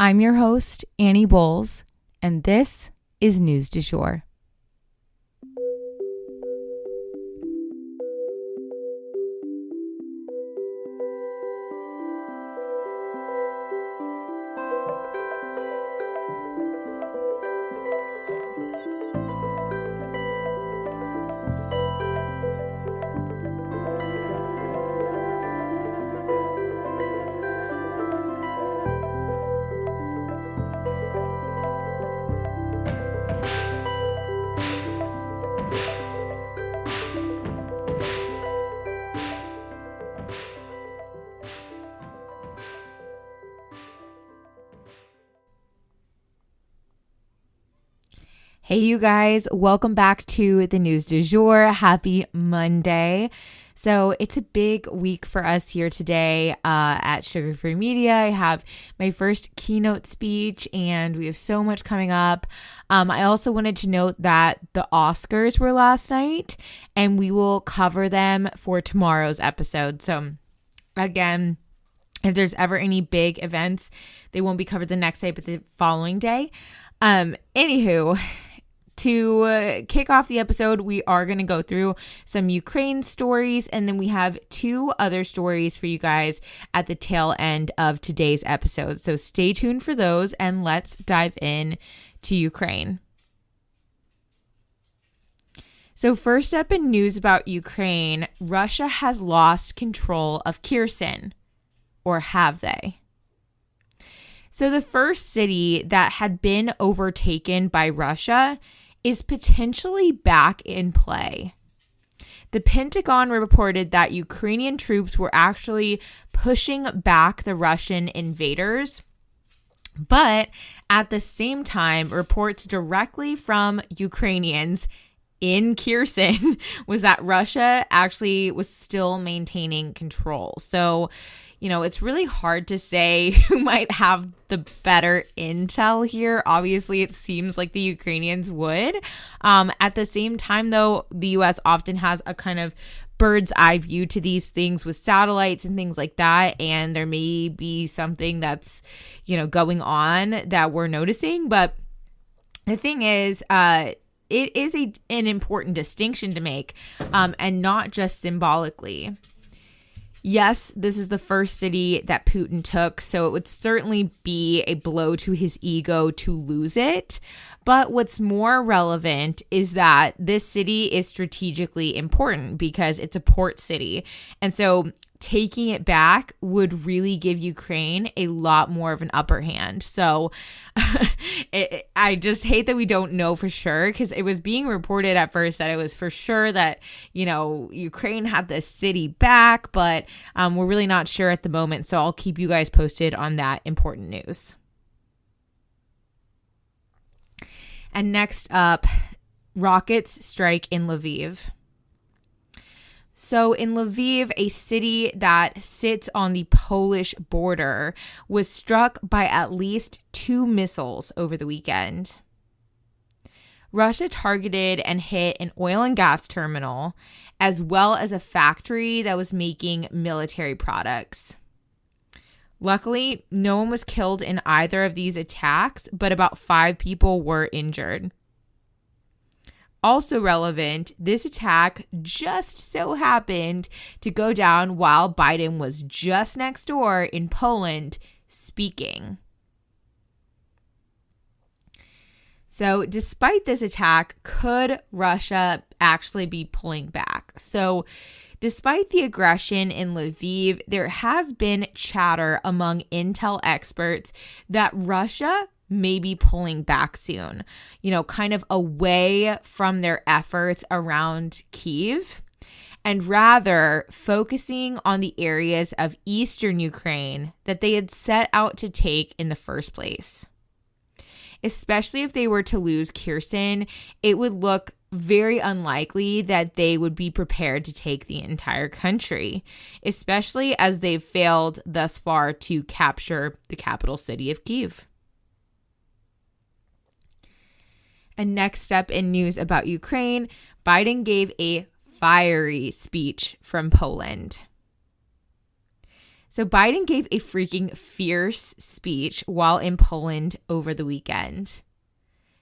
I'm your host, Annie Bowles, and this is News du Jour. Hey, you guys, welcome back to the News du Jour. Happy Monday. So it's a big week for us here today at Sugar Free Media. I have my first keynote speech and we have so much coming up. I also wanted to note that the Oscars were last night and we will cover them for tomorrow's episode. So again, if there's ever any big events, they won't be covered the next day, but the following day. Anywho, to kick off the episode, we are going to go through some Ukraine stories, and then we have two other stories for you guys at the tail end of today's episode. So stay tuned for those, and let's dive in to Ukraine. So first up in news about Ukraine, Russia has lost control of Kherson, or have they? So the first city that had been overtaken by Russia is potentially back in play. The Pentagon reported that Ukrainian troops were actually pushing back the Russian invaders, but at the same time, reports directly from Ukrainians in Kherson was that Russia actually was still maintaining control. So, it's really hard to say who might have the better intel here. Obviously, it seems like the Ukrainians would. At the same time, though, the U.S. often has a kind of bird's eye view to these things with satellites and things like that. And there may be something that's, going on that we're noticing. But the thing is, it is an important distinction to make, and not just symbolically. Yes, this is the first city that Putin took, so it would certainly be a blow to his ego to lose it. But what's more relevant is that this city is strategically important because it's a port city. And so taking it back would really give Ukraine a lot more of an upper hand. So I just hate that we don't know for sure, because it was being reported at first that it was for sure that, Ukraine had this city back, but we're really not sure at the moment. So I'll keep you guys posted on that important news. And next up, rockets strike in Lviv. So in Lviv, a city that sits on the Polish border, was struck by at least 2 missiles over the weekend. Russia targeted and hit an oil and gas terminal, as well as a factory that was making military products. Luckily, no one was killed in either of these attacks, but about 5 people were injured. Also relevant, this attack just so happened to go down while Biden was just next door in Poland speaking. So despite this attack, could Russia actually be pulling back? So despite the aggression in Lviv, there has been chatter among intel experts that Russia may be pulling back soon, kind of away from their efforts around Kyiv, and rather focusing on the areas of eastern Ukraine that they had set out to take in the first place. Especially if they were to lose Kherson, it would look very unlikely that they would be prepared to take the entire country, especially as they've failed thus far to capture the capital city of Kyiv. And next up in news about Ukraine, Biden gave a fiery speech from Poland. So Biden gave a freaking fierce speech while in Poland over the weekend.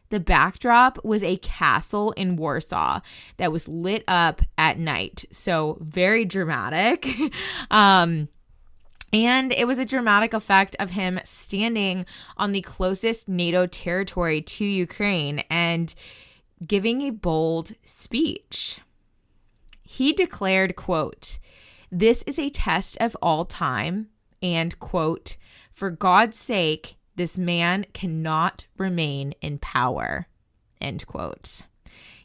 The backdrop was a castle in Warsaw that was lit up at night. So very dramatic. And it was a dramatic effect of him standing on the closest NATO territory to Ukraine and giving a bold speech. He declared, quote, "This is a test of all time," and, quote, "For God's sake, this man cannot remain in power," end quote.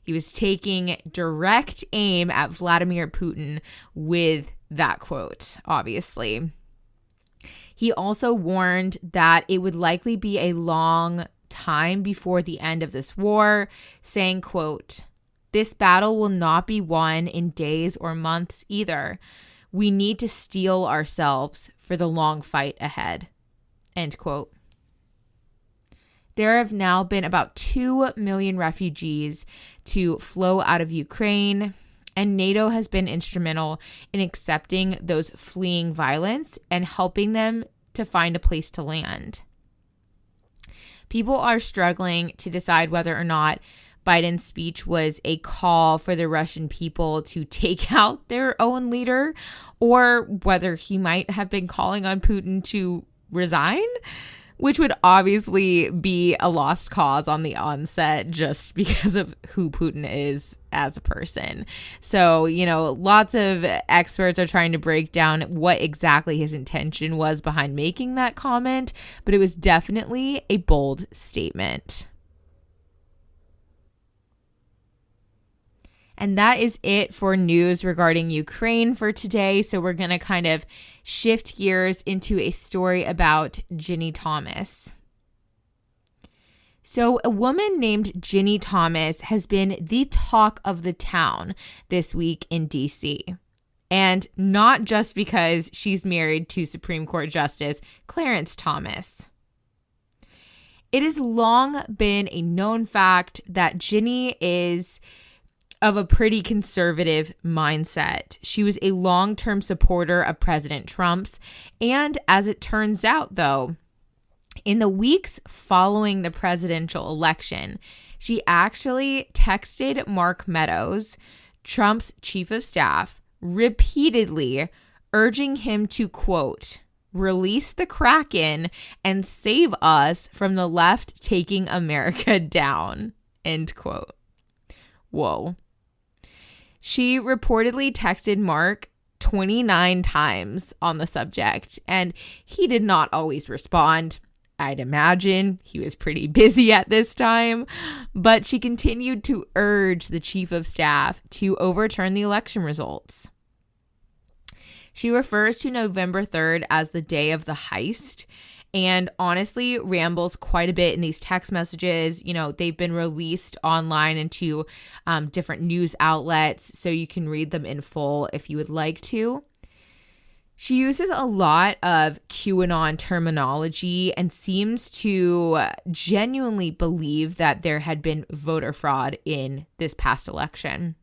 He was taking direct aim at Vladimir Putin with that quote, obviously. He also warned that it would likely be a long time before the end of this war, saying, quote, "This battle will not be won in days or months either. We need to steel ourselves for the long fight ahead," end quote. There have now been about 2 million refugees to flow out of Ukraine, and NATO has been instrumental in accepting those fleeing violence and helping them to find a place to land. People are struggling to decide whether or not Biden's speech was a call for the Russian people to take out their own leader, or whether he might have been calling on Putin to resign, which would obviously be a lost cause on the onset just because of who Putin is as a person. So, lots of experts are trying to break down what exactly his intention was behind making that comment, but it was definitely a bold statement. And that is it for news regarding Ukraine for today. So we're going to kind of shift gears into a story about Ginni Thomas. So a woman named Ginni Thomas has been the talk of the town this week in D.C. And not just because she's married to Supreme Court Justice Clarence Thomas. It has long been a known fact that Ginni is of a pretty conservative mindset. She was a long-term supporter of President Trump's, and as it turns out, though, in the weeks following the presidential election, she actually texted Mark Meadows, Trump's chief of staff, repeatedly urging him to, quote, "release the Kraken and save us from the left taking America down," end quote. Whoa. She reportedly texted Mark 29 times on the subject, and he did not always respond. I'd imagine he was pretty busy at this time, but she continued to urge the chief of staff to overturn the election results. She refers to November 3rd as the day of the heist, and honestly rambles quite a bit in these text messages. They've been released online into different news outlets, so you can read them in full if you would like to. She uses a lot of QAnon terminology and seems to genuinely believe that there had been voter fraud in this past election.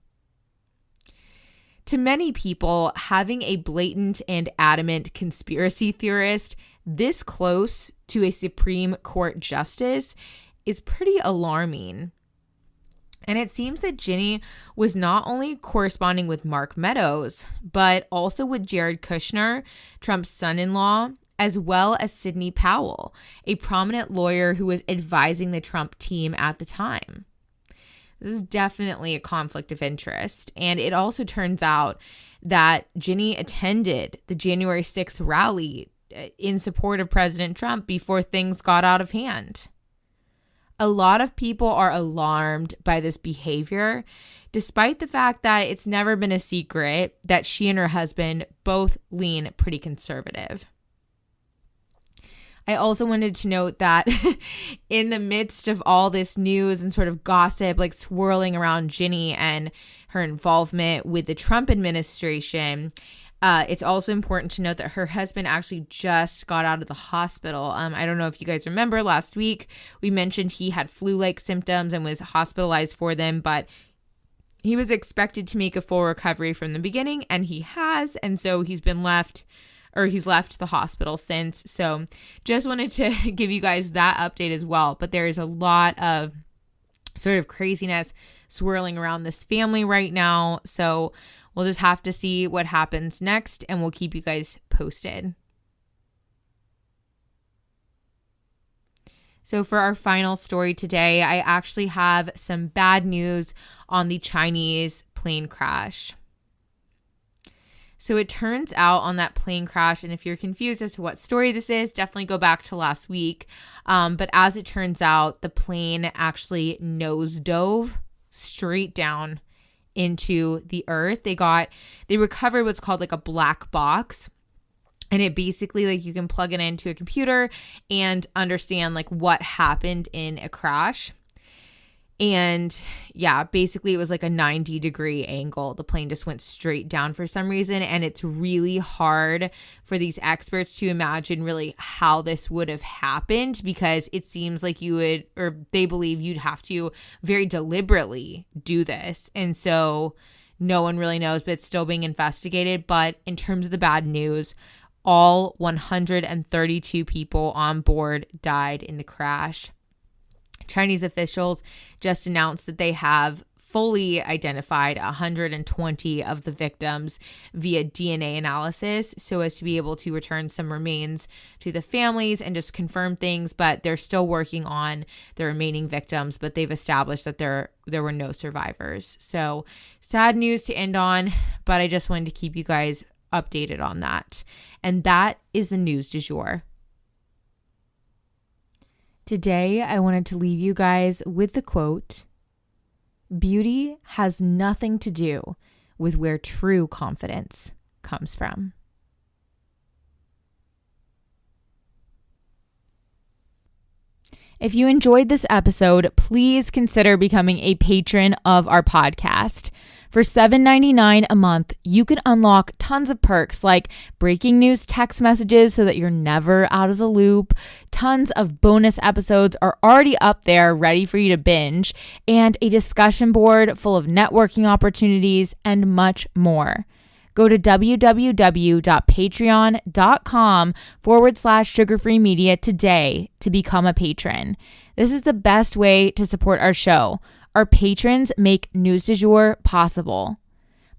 To many people, having a blatant and adamant conspiracy theorist this close to a Supreme Court justice is pretty alarming. And it seems that Ginni was not only corresponding with Mark Meadows, but also with Jared Kushner, Trump's son-in-law, as well as Sidney Powell, a prominent lawyer who was advising the Trump team at the time. This is definitely a conflict of interest. And it also turns out that Ginni attended the January 6th rally in support of President Trump before things got out of hand. A lot of people are alarmed by this behavior, despite the fact that it's never been a secret that she and her husband both lean pretty conservative. I also wanted to note that in the midst of all this news and sort of gossip swirling around Ginni and her involvement with the Trump administration, it's also important to note that her husband actually just got out of the hospital. I don't know if you guys remember last week, we mentioned he had flu-like symptoms and was hospitalized for them, but he was expected to make a full recovery from the beginning, and he has, and so he's been left or he's left the hospital since. So just wanted to give you guys that update as well. But there is a lot of sort of craziness swirling around this family right now. So we'll just have to see what happens next, and we'll keep you guys posted. So for our final story today, I actually have some bad news on the Chinese plane crash. So it turns out on that plane crash, and if you're confused as to what story this is, definitely go back to last week. But as it turns out, the plane actually nosedove straight down into the earth. They recovered what's called like a black box. And it basically, like, you can plug it into a computer and understand like what happened in a crash. And yeah, basically it was like a 90-degree angle. The plane just went straight down for some reason. And it's really hard for these experts to imagine really how this would have happened, because it seems like they believe you'd have to very deliberately do this. And so no one really knows, but it's still being investigated. But in terms of the bad news, all 132 people on board died in the crash. Chinese officials just announced that they have fully identified 120 of the victims via DNA analysis, so as to be able to return some remains to the families and just confirm things. But they're still working on the remaining victims, but they've established that there were no survivors. So sad news to end on, but I just wanted to keep you guys updated on that. And that is the news du jour. Today, I wanted to leave you guys with the quote, "Beauty has nothing to do with where true confidence comes from." If you enjoyed this episode, please consider becoming a patron of our podcast. For $7.99 a month, you can unlock tons of perks like breaking news text messages so that you're never out of the loop. Tons of bonus episodes are already up there ready for you to binge, and a discussion board full of networking opportunities and much more. Go to www.patreon.com/sugarfree media today to become a patron. This is the best way to support our show. Our patrons make News du Jour possible.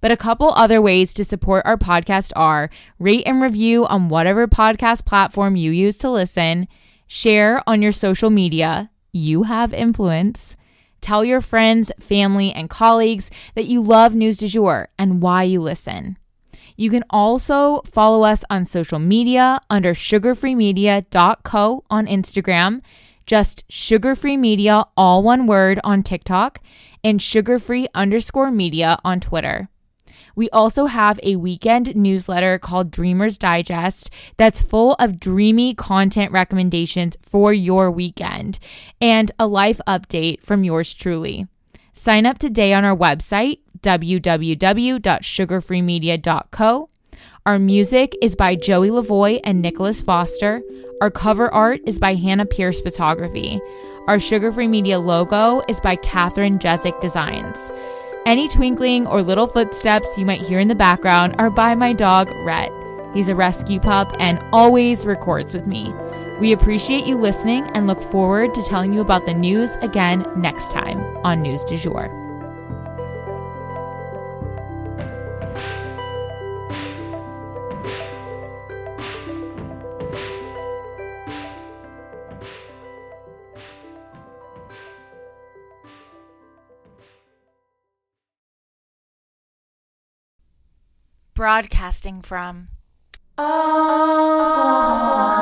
But a couple other ways to support our podcast are rate and review on whatever podcast platform you use to listen, share on your social media, you have influence, tell your friends, family, and colleagues that you love News du Jour and why you listen. You can also follow us on social media under sugarfreemedia.co on Instagram, just Sugarfree Media, all one word, on TikTok, and sugarfree_media on Twitter. We also have a weekend newsletter called Dreamers Digest that's full of dreamy content recommendations for your weekend and a life update from yours truly. Sign up today on our website, www.sugarfreemedia.co. Our music is by Joey Lavoie and Nicholas Foster. Our cover art is by Hannah Pierce Photography. Our Sugar Free Media logo is by Catherine Jezik Designs. Any twinkling or little footsteps you might hear in the background are by my dog, Rhett. He's a rescue pup and always records with me. We appreciate you listening and look forward to telling you about the news again next time on News du Jour. Broadcasting from Oklahoma.